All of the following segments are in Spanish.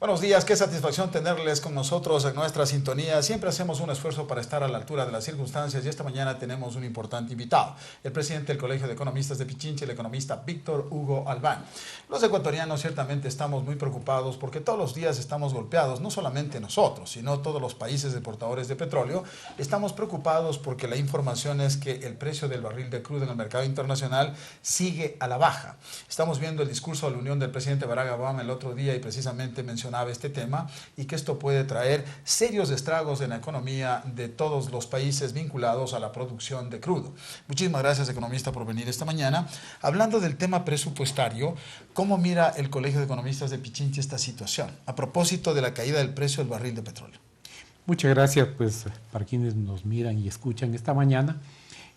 Buenos días, qué satisfacción tenerles con nosotros en nuestra sintonía. Siempre hacemos un esfuerzo para estar a la altura de las circunstancias y esta mañana tenemos un importante invitado, el presidente del Colegio de Economistas de Pichincha, el economista Víctor Hugo Albán. Los ecuatorianos ciertamente estamos muy preocupados porque todos los días estamos golpeados, no solamente nosotros, sino todos los países exportadores de petróleo. Estamos preocupados porque la información es que el precio del barril de crudo en el mercado internacional sigue a la baja. Estamos viendo el discurso de la Unión del presidente Barack Obama el otro día y precisamente mencionaba este tema y que esto puede traer serios estragos en la economía de todos los países vinculados a la producción de crudo. Muchísimas gracias, economista, por venir esta mañana. Hablando del tema presupuestario, ¿cómo mira el Colegio de Economistas de Pichincha esta situación a propósito de la caída del precio del barril de petróleo? Muchas gracias, pues, para quienes nos miran y escuchan esta mañana.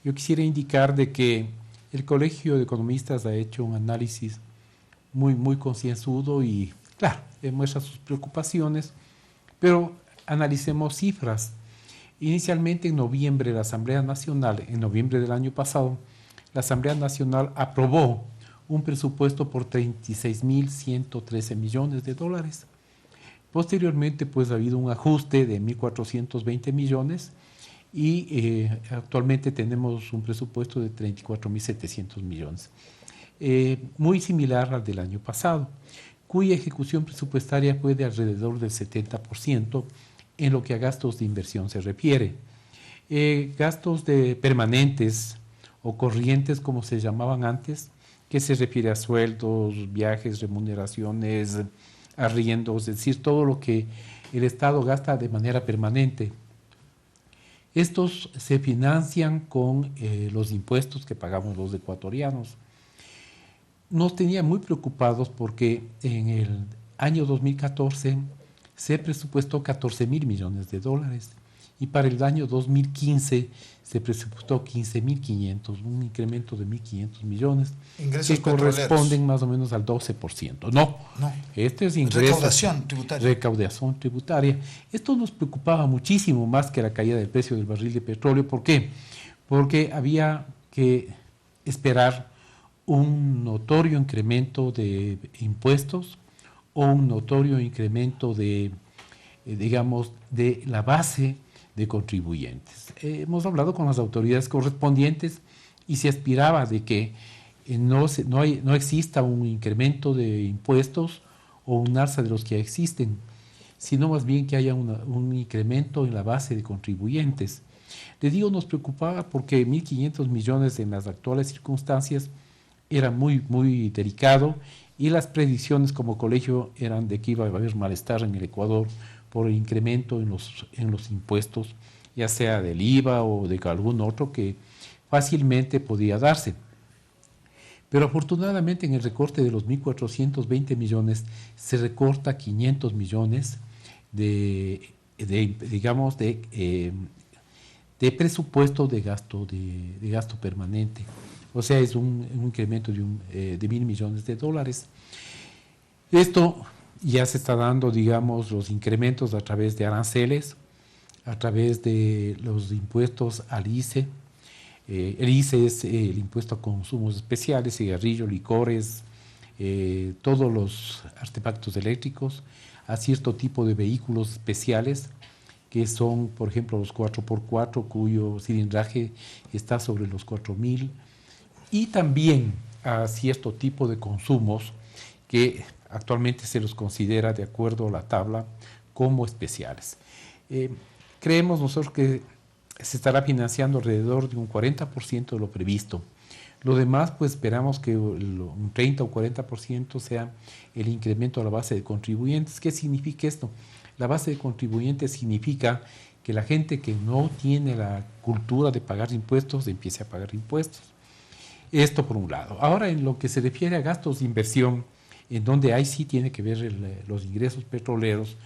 Yo quisiera indicar de que el Colegio de Economistas ha hecho un análisis muy concienzudo y, claro, demuestra sus preocupaciones, pero analicemos cifras. Inicialmente en noviembre, la Asamblea Nacional, en noviembre del año pasado, la Asamblea Nacional aprobó un presupuesto por 36.113 millones de dólares. Posteriormente, pues, ha habido un ajuste de 1.420 millones y actualmente tenemos un presupuesto de 34.700 millones. Muy similar al del año pasado, cuya ejecución presupuestaria fue de alrededor del 70% en lo que a gastos de inversión se refiere. Gastos permanentes o corrientes, como se llamaban antes, que se refiere a sueldos, viajes, remuneraciones, arriendos, es decir, todo lo que el Estado gasta de manera permanente. Estos se financian con los impuestos que pagamos los ecuatorianos. Nos tenían muy preocupados porque en el año 2014 se presupuestó 14.000 millones de dólares y para el año 2015 se presupuestó 15.500, un incremento de 1.500 millones Ingresos que corresponden más o menos al 12%. No, este es ingreso, recaudación tributaria. Esto nos preocupaba muchísimo más que la caída del precio del barril de petróleo. ¿Por qué? Porque había que esperar un notorio incremento de impuestos o un notorio incremento de, digamos, de la base de contribuyentes. Hemos hablado con las autoridades correspondientes y se aspiraba de que no exista un incremento de impuestos o un alza de los que ya existen, sino más bien que haya un incremento en la base de contribuyentes. Le digo, nos preocupaba porque 1.500 millones en las actuales circunstancias era muy delicado y las predicciones como colegio eran de que iba a haber malestar en el Ecuador por el incremento en los impuestos, ya sea del IVA o de algún otro que fácilmente podía darse. Pero afortunadamente en el recorte de los 1.420 millones se recorta 500 millones de presupuesto de gasto permanente. O sea, es un incremento de 1.000 millones de dólares. Esto ya se está dando, digamos, los incrementos a través de aranceles, a través de los impuestos al ICE. El ICE es el impuesto a consumos especiales, cigarrillos, licores, todos los artefactos eléctricos, a cierto tipo de vehículos especiales, que son, por ejemplo, los 4x4, cuyo cilindraje está sobre los 4.000, y también a cierto tipo de consumos que actualmente se los considera, de acuerdo a la tabla, como especiales. Creemos nosotros que se estará financiando alrededor de un 40% de lo previsto. Lo demás, pues esperamos que un 30 o 40% sea el incremento a la base de contribuyentes. ¿Qué significa esto? La base de contribuyentes significa que la gente que no tiene la cultura de pagar impuestos empiece a pagar impuestos. Esto por un lado. Ahora, en lo que se refiere a gastos de inversión, en donde ahí sí tiene que ver los ingresos petroleros,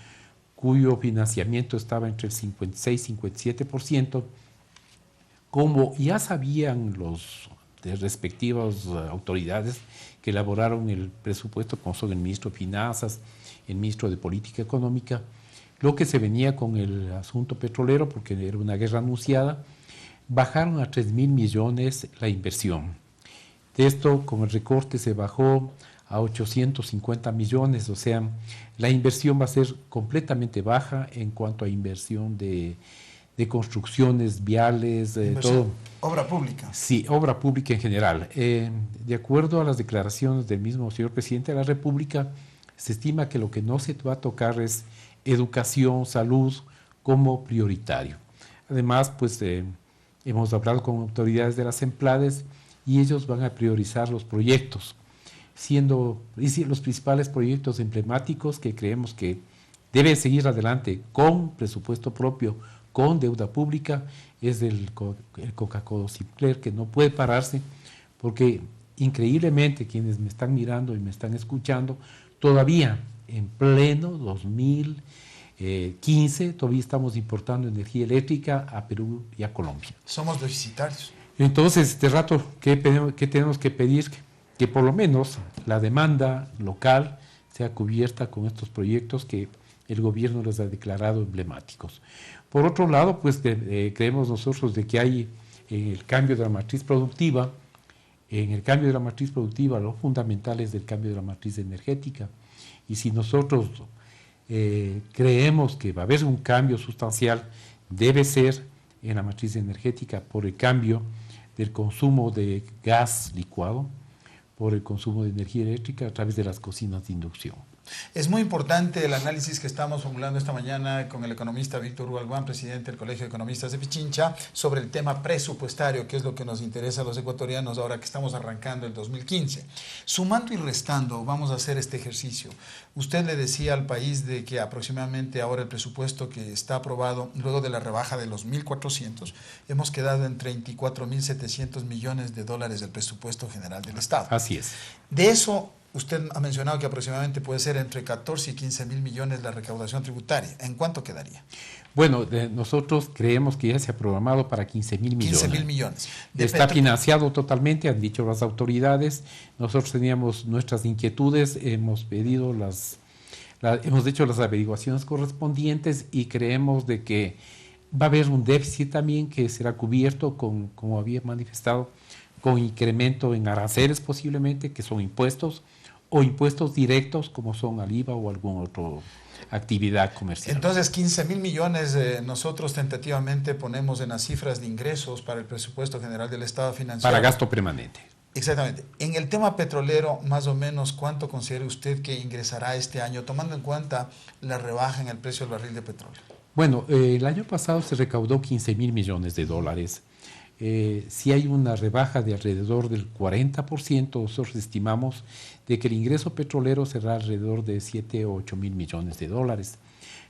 cuyo financiamiento estaba entre el 56 y 57%, como ya sabían los respectivas autoridades que elaboraron el presupuesto, como son el ministro de Finanzas, el ministro de Política Económica, lo que se venía con el asunto petrolero, porque era una guerra anunciada, bajaron a 3.000 millones la inversión. De esto, con el recorte, se bajó a 850 millones, o sea, la inversión va a ser completamente baja en cuanto a inversión de construcciones viales, todo. Obra pública. Sí, obra pública en general. De acuerdo a las declaraciones del mismo señor presidente de la República, se estima que lo que no se va a tocar es educación, salud como prioritario. Además, pues hemos hablado con autoridades de las EMPLADES y ellos van a priorizar los proyectos, siendo los principales proyectos emblemáticos que creemos que debe seguir adelante con presupuesto propio, con deuda pública, es el Coca-Cola Sinclair, que no puede pararse, porque increíblemente quienes me están mirando y me están escuchando, todavía en pleno 2015, todavía estamos importando energía eléctrica a Perú y a Colombia. Somos deficitarios. Entonces, este rato, ¿qué tenemos que pedir? Que por lo menos la demanda local sea cubierta con estos proyectos que el gobierno les ha declarado emblemáticos. Por otro lado, pues creemos nosotros de que hay el cambio de la matriz productiva. En el cambio de la matriz productiva, lo fundamental es el cambio de la matriz energética. Y si nosotros creemos que va a haber un cambio sustancial, debe ser en la matriz energética por el cambio del consumo de gas licuado, por el consumo de energía eléctrica a través de las cocinas de inducción. Es muy importante el análisis que estamos formulando esta mañana con el economista Víctor Hugo Albán, presidente del Colegio de Economistas de Pichincha, sobre el tema presupuestario, que es lo que nos interesa a los ecuatorianos ahora que estamos arrancando el 2015. Sumando y restando, vamos a hacer este ejercicio. Usted le decía al país de que aproximadamente ahora el presupuesto que está aprobado, luego de la rebaja de los 1.400, hemos quedado en 34.700 millones de dólares del presupuesto general del Estado. Así es. De eso, usted ha mencionado que aproximadamente puede ser entre 14 y 15 mil millones la recaudación tributaria. ¿En cuánto quedaría? Bueno, nosotros creemos que ya se ha programado para 15.000 millones. 15.000 millones. Está financiado totalmente, han dicho las autoridades. Nosotros teníamos nuestras inquietudes, hemos pedido hemos hecho las averiguaciones correspondientes y creemos de que va a haber un déficit también que será cubierto como había manifestado, con incremento en aranceles posiblemente, que son impuestos, o impuestos directos como son al IVA o alguna otra actividad comercial. Entonces, 15.000 millones nosotros tentativamente ponemos en las cifras de ingresos para el presupuesto general del Estado financiero. Para gasto permanente. Exactamente. En el tema petrolero, más o menos, ¿cuánto considera usted que ingresará este año, tomando en cuenta la rebaja en el precio del barril de petróleo? Bueno, el año pasado se recaudó 15.000 millones de dólares. Si hay una rebaja de alrededor del 40%, nosotros estimamos de que el ingreso petrolero será alrededor de 7 o 8 mil millones de dólares.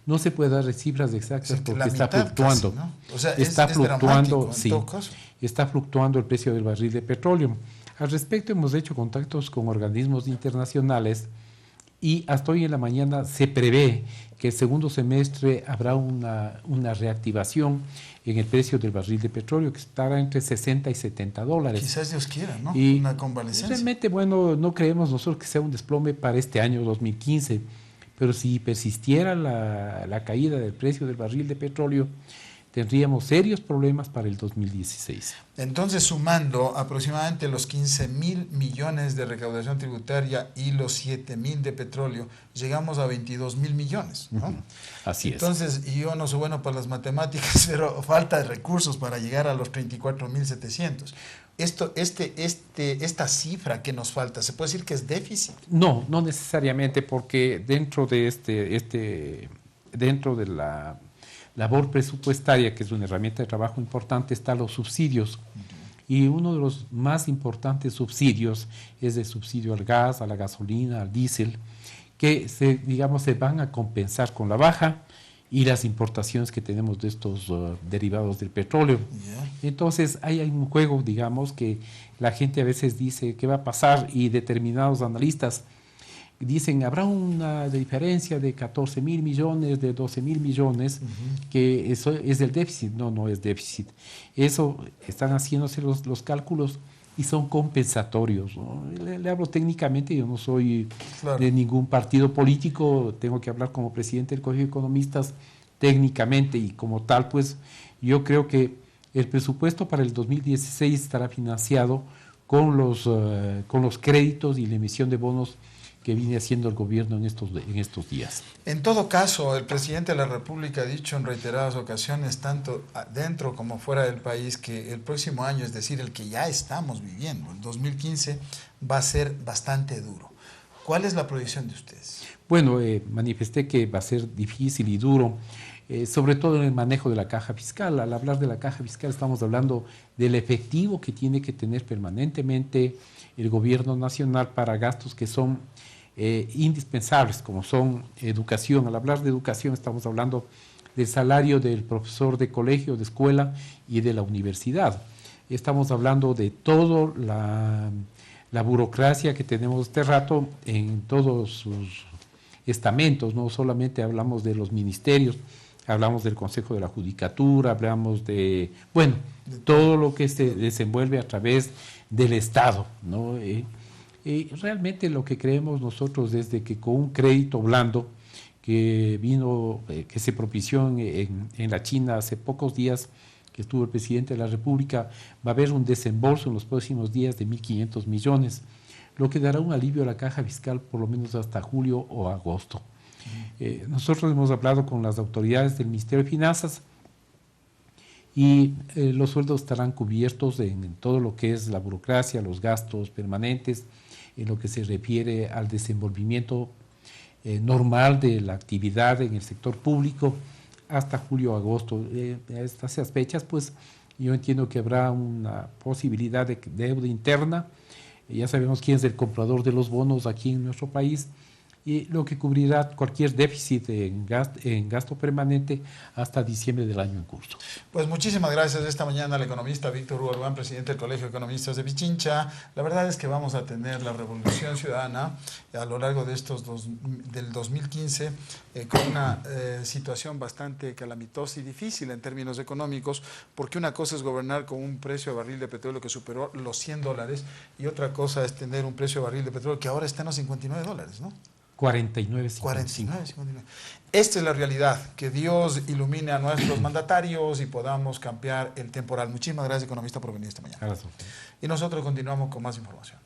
No se puede dar cifras exactas porque está fluctuando. Casi, ¿no? O sea, está fluctuando, en todo caso. Está fluctuando el precio del barril de petróleo. Al respecto, hemos hecho contactos con organismos internacionales y hasta hoy en la mañana se prevé que el segundo semestre habrá una reactivación en el precio del barril de petróleo que estará entre 60 y 70 dólares. Quizás Dios quiera, ¿no? Y una convalescencia. Realmente, bueno, no creemos nosotros que sea un desplome para este año 2015, pero si persistiera la caída del precio del barril de petróleo, tendríamos serios problemas para el 2016. Entonces, sumando aproximadamente los 15.000 millones de recaudación tributaria y los 7.000 de petróleo, llegamos a 22.000 millones, ¿no? Así Entonces, y yo no soy bueno para las matemáticas, pero falta de recursos para llegar a los 34.700. Esta cifra que nos falta, ¿se puede decir que es déficit? No, no necesariamente, porque dentro de la labor presupuestaria, que es una herramienta de trabajo importante, están los subsidios. Y uno de los más importantes subsidios es el subsidio al gas, a la gasolina, al diésel, que se van a compensar con la baja y las importaciones que tenemos de estos derivados del petróleo. Yeah. Entonces hay un juego, digamos, que la gente a veces dice qué va a pasar y determinados analistas dicen habrá una diferencia de 14.000 millones, de 12.000 millones, que eso es el déficit. No, no es déficit. Eso están haciéndose los cálculos y son compensatorios, ¿no? Le hablo técnicamente, yo no soy de ningún partido político, tengo que hablar como presidente del Colegio de Economistas técnicamente y como tal, pues yo creo que el presupuesto para el 2016 estará financiado con los créditos y la emisión de bonos que viene haciendo el gobierno en estos días. En todo caso, el presidente de la República ha dicho en reiteradas ocasiones, tanto dentro como fuera del país, que el próximo año, es decir, el que ya estamos viviendo, el 2015, va a ser bastante duro. ¿Cuál es la proyección de ustedes? Bueno, manifesté que va a ser difícil y duro, sobre todo en el manejo de la caja fiscal. Al hablar de la caja fiscal estamos hablando del efectivo que tiene que tener permanentemente el gobierno nacional para gastos que son indispensables, como son educación. Al hablar de educación estamos hablando del salario del profesor de colegio, de escuela y de la universidad. Estamos hablando de toda la burocracia que tenemos este rato en todos sus estamentos. No solamente hablamos de los ministerios, hablamos del Consejo de la Judicatura, hablamos de, bueno, todo lo que se desenvuelve a través del Estado, ¿no? Realmente lo que creemos nosotros es de que con un crédito blando que se propició en la China hace pocos días, que estuvo el presidente de la República, va a haber un desembolso en los próximos días de 1.500 millones, lo que dará un alivio a la caja fiscal por lo menos hasta julio o agosto. Nosotros hemos hablado con las autoridades del Ministerio de Finanzas y los sueldos estarán cubiertos en todo lo que es la burocracia, los gastos permanentes, en lo que se refiere al desenvolvimiento normal de la actividad en el sector público hasta julio o agosto. Estas fechas, pues yo entiendo que habrá una posibilidad de deuda interna. Ya sabemos quién es el comprador de los bonos aquí en nuestro país, y lo que cubrirá cualquier déficit en gasto permanente hasta diciembre del año en curso. Pues muchísimas gracias esta mañana al economista Víctor Hugo Orbán, presidente del Colegio de Economistas de Pichincha. La verdad es que vamos a tener la revolución ciudadana a lo largo de del 2015 con una situación bastante calamitosa y difícil en términos económicos, porque una cosa es gobernar con un precio de barril de petróleo que superó los $100 y otra cosa es tener un precio de barril de petróleo que ahora está en los $59, ¿no? 49.59. Esta es la realidad. Que Dios ilumine a nuestros mandatarios y podamos cambiar el temporal. Muchísimas gracias, economista, por venir esta mañana. Gracias. Y nosotros continuamos con más información.